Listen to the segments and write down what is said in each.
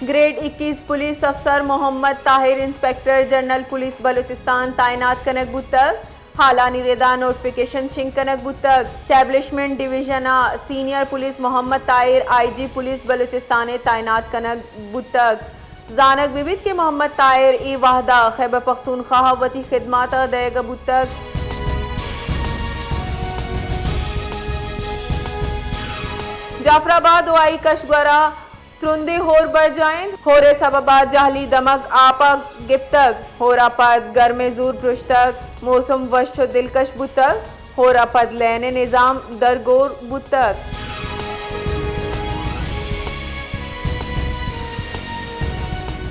Grade 21 police अफसर Mohammad Tahir inspector general police Balochistan तैनात कनक बुतक हाला निवेदा नोटिफिकेशन शिंग कनक बुतक establishment division senior police Mohammad Tahir IG police Balochistan तैनात कनक बुतक जानक विविध के मोहम्मद ताहिर ई वाहदा खैबर पख्तूनख्वा वती खिदमात देगा बुतक जाफराबाद वाई कशगरा तुरंदे होर बढ़ जाएं होरे सबबा जाहली दमक आपा गिप्तक होरा पद गर्मे जूर पृष्ठक मौसम वश दिलकश बुतक होरा पद लेने निजाम दरगोर बुतक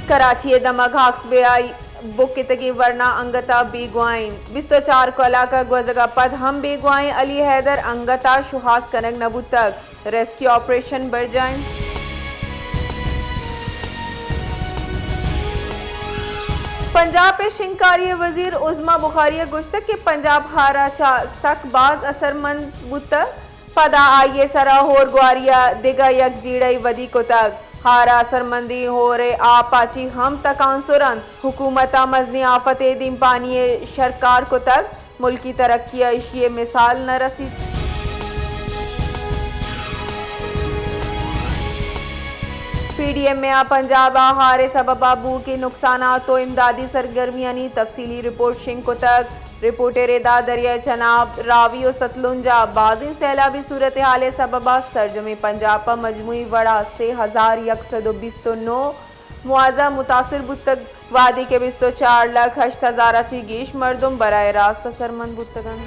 कराची दमक हाक्स बेआई बुकितगी वरना अंगता बेगवाइन 24 कोला का गुजगा पद हम बेगवाइन अली हैदर अंगता शुहास कनक नबुतक रेस्क्यू ऑपरेशन बढ़ जाएं। पंजाब पे शिंकारी वजीर उज़मा बुखारिया गुश्तक के पंजाब हारा चा सकबाज असरमंद बुतक फदा आइए सरा होर ग्वारिया दिगा यक जीड़ई वदी को तक हारा असरमंदी हो रे आपाची हम तक आंसुरन हुकूमता मजनी आफत दिम पानी सरकार को तक मुल्की तरक्की इशिये मिसाल न रसी। पीडीएम में आ पंजाब हारे सबबा बूढ़ के नुकसान तो इमदादी सरगर्मियानी तफसीली रिपोर्ट शिंग को तक रिपोर्टर एदा दरिया चनाब रावी और सतलुंजा बाजिन सैलाबी सूरत हाल सबबा सरजमे पंजाब पर मजमुई वड़ा से 1129 मुआवजा मुतासिर बुतक वादी के 4,08,000 चीगीश मरदम बराए रास्त सरमंद बुतगन।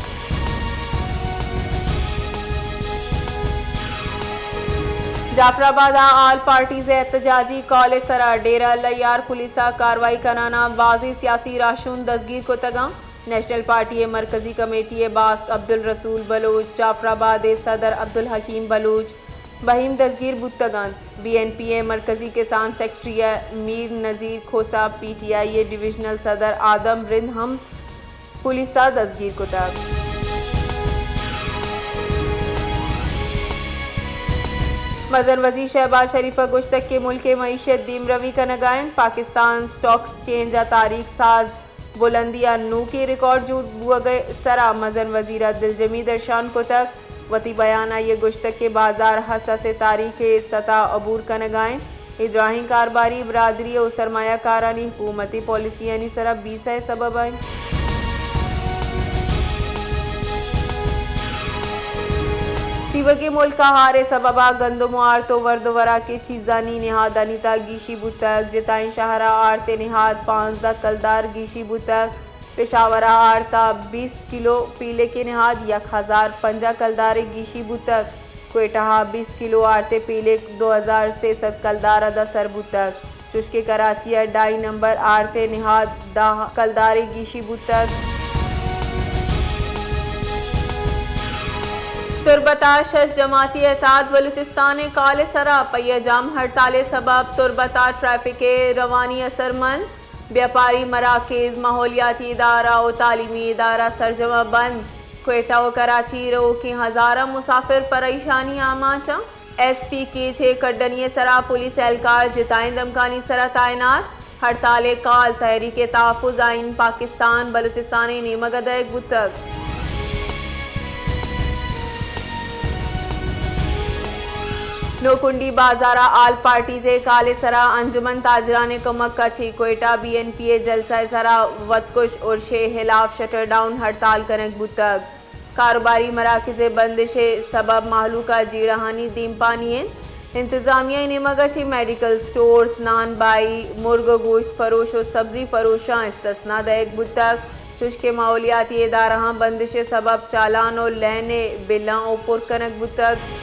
जाफराबाद आल पार्टी से एहतजाजी कॉलेज सरा डेरा लैयार पुलिसा कार्रवाई कराना बाजी सियासी राशून दसगीर को तगा नेशनल पार्टी मरकजी कमेटी बास्क अब्दुल रसूल बलूच जाफराबाद सदर अब्दुल हकीम बलूच बहीम दसगीर बुतगन BNP मरकजी किसान सेक्रेटरी मीर नज़ीर खोसा PTI डिविजनल सदर आदम रिंद हम पुलिसा दसगीर को तक। मजन वजी शहबाज शरीफा गुश्तक के मुल्क मईशत दीम रवी का नगायन पाकिस्तान स्टॉक एक्सचेंज तारीख साज बुलंदिया नू के रिकॉर्ड जूट बुआ गए सरा मजन वजीरा दिलजमी दर्शान को तक वती बयाना ये गुश्तक के बाजार हसा से तारीख सता अबूर का नगायन इब्राहिम कारबारी बरादरी और सरमाया कारानी हुकूमती पॉलिसी यानी सरा 20 सबब आए। के मुल्क हारे सबबा गंदम आरतो वर्दवरा के चीजानी निहाद अनिता गीशी बुतक जिताइन शहरा आरते निहाद 5 कलदार गीशी बुतक पेशावरा आरता 20 किलो पीले के निहाद 1005 कलदार गीशी बुतक कोयटा 20 किलो आरते पीले 2000 से 7 कलदार अदा सर बुतक चुस्के कराची 2.5 नंबर आरते निहाद 10 कलदार गीशी बुतक तुरबता शश जमाती एहताद बलूचिस्तान काल सरा पहिया जाम हड़ताल सबब तुरबता ट्रैफिक रवानी असरमंद व्यापारी मराकज़ माहौलियाती इदारा और तालीमी इदारा सरजमा बंद कोयटा और कराची रो की हज़ारा मुसाफिर परेशानी आमाचा SP के 6 कड्डनी सरा पुलिस एहलकार जिताइन दमकानी सरा तैनात हड़ताल काल तहरीक तहफ़्फ़ुज़ आइन पाकिस्तान बलूचिस्तान नीमगदक बुतक। नोकुंडी बाजारा आल पार्टी से काले सरा अंजुमन ताजराने को मक्का छी कोयटा BNP जलसा सरा वतकुश और शे हिलाफ शटर डाउन हड़ताल कनक बुतक कारोबारी मराकज़ बंदिश सबब माहलूका जीड़हानी दीम पानी इंतजामिया निमगची मेडिकल स्टोर्स नान बाई मुर्ग गोश्त फरोश और सब्जी फरोशा इस्तना दैक बुतक चुश्के माहौलियाती इदारा बंदिश सबब चालान और लहने बिल्ला और पुर कनक बुतक।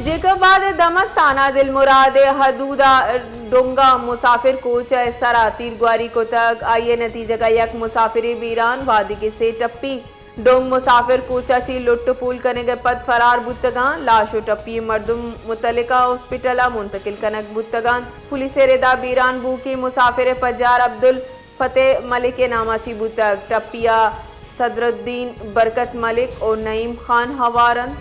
जेकर बाद दमक ताना दिल मुराद हदूदा डोंगा मुसाफिर कोच सरा तीरगुआरी को तक आइए नतीजा का यक मुसाफिर बीरान वादी के से टप्पी डोंग मुसाफिर कोचा ची लुट्ट पुल करने के पद फरार बुतगान लाशो टप्पी मर्दुम मुतलिका हॉस्पिटल मुंतकिल कनक बुतगान पुलिस रेदा बीरान बू की मुसाफिर फजार अब्दुल फतेह मलिक के नामाची बुतक टप्पिया सदरुद्दीन बरकत मलिक और नईम खान हवारन।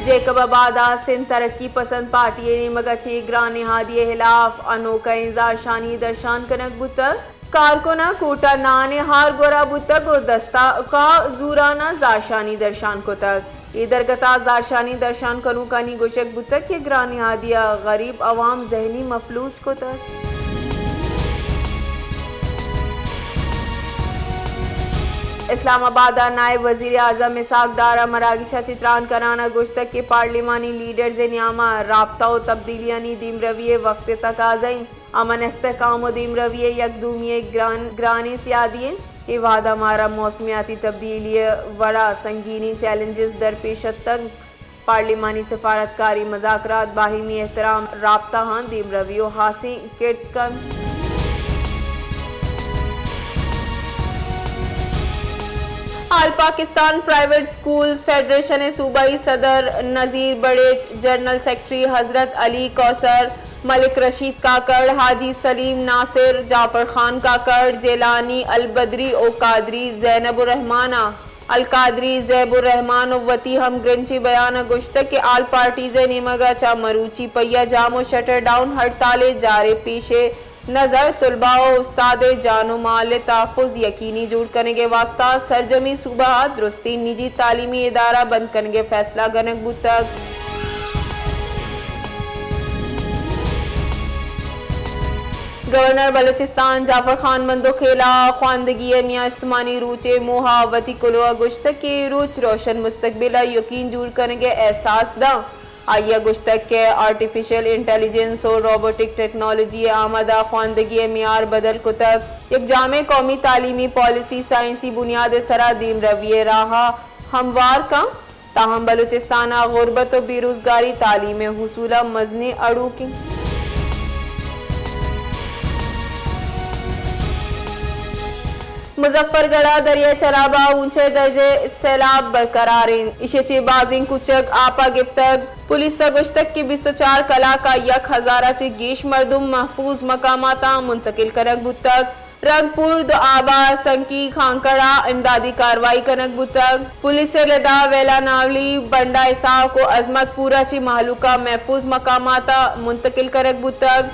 जेकबाबादा सिंध तरक्की पसंद पार्टी ने मगची ग्रान निहादी खिलाफ अनोखा इंजा शानी दर्शान कनक बुतक कारकुना कोटा नाने हार गोरा बुतक और दस्ता का जूराना जाशानी दर्शान को तक इधर गता जाशानी दर्शान करूँ कानी गोशक बुतक के ग्रान निहादिया गरीब अवाम जहनी मफलूज को तक इस्लामाबाद नायब वजीर आजम इसाक दारा मरागिशा चित्रान कराना गुश्तक के पार्लिमानी लीडर से न्यामा राब्ता व तब्दीलियानी दीम रविये वक्त तक आ जाइन अमन इस्तेकाम व दीम रविये यकदूमिये ग्रानी सियादीन ये वादा मारा मौसमियाती तब्दीली बड़ा संगीनी चैलेंजेस दरपेशत तक पार्लिमानी सफारतकारी मजाकरात बाहिमी एहतराम राब्ता हाँ दीम रवियो हासी किरकन आल पाकिस्तान प्राइवेट स्कूल्स फेडरेशन सूबाई सदर नज़ीर बड़े जनरल सेक्रेटरी हजरत अली कौसर मलिक रशीद काकड़ हाजी सलीम नासिर जाफर खान काकड़ जेलानी अलबदरी ओ कादरी जैनबुर्रहमाना अल कादरी जैबुर्रहमान वती हम ग्रंची बयान गुश्तक के आल पार्टीज़ निमगा चा मरूची पैया जामो शटर डाउन हड़ताले जारे पीछे नजर तलबा उस्ताद जानो माल तहफ़ुज़ यकीनी जुड़ करने के वास्ता सरजमी सूबा दुरुस्ती निजी तालीमी इदारा बंद करने के फैसला गनक बुतक गवर्नर बलूचिस्तान जाफर खान मंदो खेला ख्वानदगी मियाँ इस्तेमानी रूचे मोहावती कुलवा गुश्तक के रूच रोशन मुस्तकबिला यकीन जुड़ करने के एहसास दा आइया गुश्तक के आर्टिफिशियल इंटेलिजेंस और रोबोटिक टेक्नोलॉजी आमदा ख्वानदगी मियार बदल को तक एक जामे कौमी तालीमी पॉलिसी साइंसी बुनियाद सरा दीम रविये रहा हमवार का ताहम बलूचिस्तान गुरबत और बेरोजगारी तालीम हुसूला मजने अड़ू की मुजफ्फरगढ़ दरिया चराबा ऊंचे दर्जे सैलाब बरकरार इशे बाजिंग कुचक आपा गिफ्तक पुलिस गुश्तक की 24 कला का यक हजारा चे गेश मरदुम महफूज मकामाता मुंतकिल करक बुतक रंगपुर दो आबा संकी खांकड़ा इमदादी कार्रवाई कनक बुतक पुलिस से लदा वेला नावली बंडा इसाव को अजमत पूरा ची मालूका महफूज मकामाता मुंतकिल करक बुतक